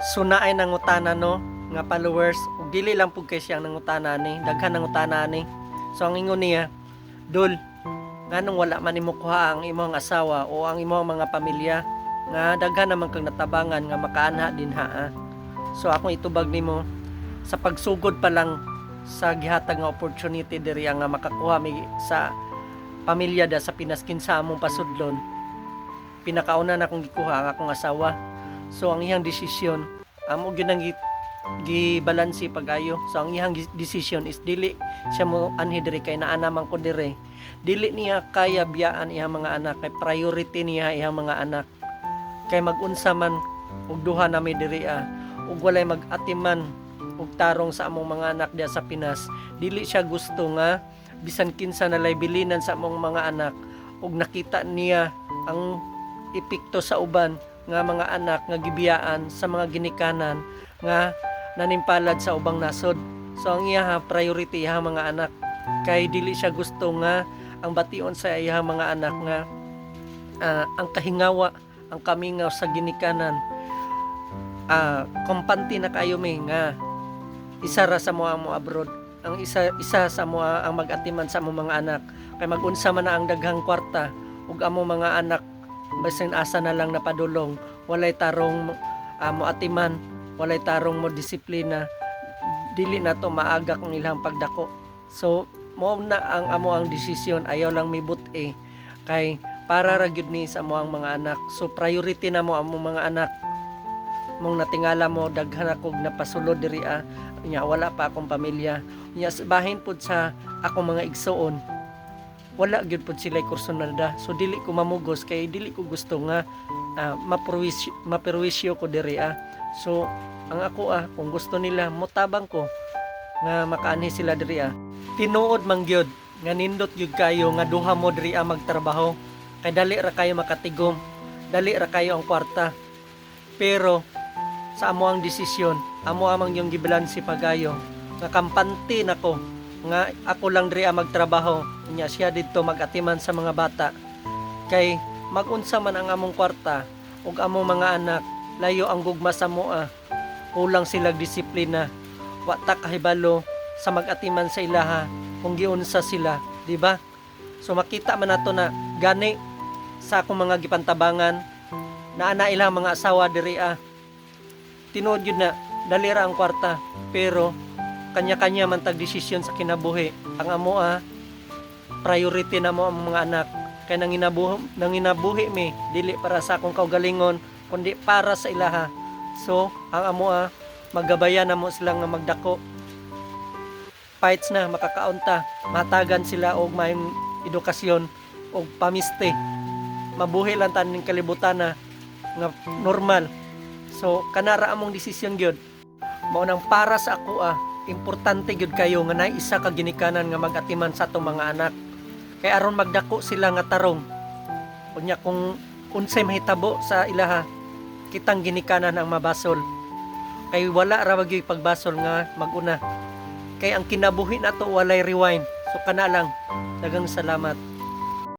So naay nangutana no nga followers ug dili lang pud kay siya nangutana ni, daghan nangutana ni. So ang ingon niya, Dol, nganong wala man nimo kuha ang imong asawa o ang imong mga pamilya nga daghan naman kang natabangan nga makaanha din ha. So akong itubag nimo sa pagsugod pa lang sa gihatag nga opportunity diri nga makakuha mi sa pamilya da sa Pinas kinsa among pasudlon. Pinakauna na akong gikuha ang akong asawa. So ang iyang desisyon amo gyud ang gibalansi pagayo. So ang iyang decision is dili siya mo anhi diri kay naa naman ko diri. Dili niya kaya biyaan iyang mga anak kay priority niya iyang mga anak. Kay mag-unsa man og duha nami diri ug walay mag-atiman og tarong sa among mga anak diha sa Pinas. Dili siya gusto nga bisan kinsa nalay bilinan sa among mga anak ug nakita niya ang epekto sa uban nga mga anak nga gibiyaan sa mga ginikanan nga nanimpalad sa ubang nasod. So ang iya priority iya mga anak kay dili siya gusto nga ang bation sa iya mga anak nga ang kahingawa, ang kamingaw sa ginikanan kompante na kayo may nga isa ra sa mo abroad, ang isa sa mo ang mag-atiman sa among mga anak kay mag-unsa man na ang daghang kwarta ug among mga anak basin asa na lang napadulong, walay tarong mo atiman, walay tarong mo disiplina, dili na to maagak ang ilang pagdako. So mo na ang amo ang desisyon, ayaw lang mibut kay para ra gyud ni sa mo ang mga anak. So priority na mo among mga anak. Mong natingala mo daghan akong napasulod diri nya wala pa akong pamilya. Nya bahin pud sa akong mga igsoon, wala gyud pud sila kursunada. So dili ko mamugos kay dili ko gusto nga maperwisyo ko diri So ang ako kung gusto nila motabang ko nga makaanhi sila diri tinuod man gyud nga nindot gyud kayo nga duha mo diri magtrabaho kay dali ra kayo makatigom, dali ra kayo ang kwarta. Pero sa amo ang desisyon, amo amang yung gibalansi pagayo nga kampante nako nga ako lang diri magtrabaho nya siya didto magatiman sa mga bata kay magunsa man ang among kwarta ug among mga anak layo ang gugma sa moa, kulang sila disiplina, wa ta kahibalo sa magatiman sa ilaha kung giunsa sila, di ba? So makita man nato na gani sa akong mga gipantabangan na ana ilang mga asawa diri tinuod yun na dali ra ang kwarta pero kanya-kanya man tag desisyon sa kinabuhi. Ang amo priority na mo ang mga anak kay nanginabuhi mi dili para sa akong kaugalingon kundi para sa ilaha. So ang amo magabayan na mo sila nga magdako fights na makakaunta, matagan sila og mayong edukasyon og pamiste, mabuhi lang taning kalibutan na nga normal. So kanara among desisyon gyud mao nang para sa ako importante gyud kayo nga naay isa ka ginikanan nga mag-atiman sa atong mga anak kay aron magdako sila nga tarong unya kung unsay mahitabo sa ilaha kitang ginikanan ang mabasol kay wala ra gyud pagbasol nga maguna kay ang kinabuhi nato walay rewind. So kana lang, daghang salamat.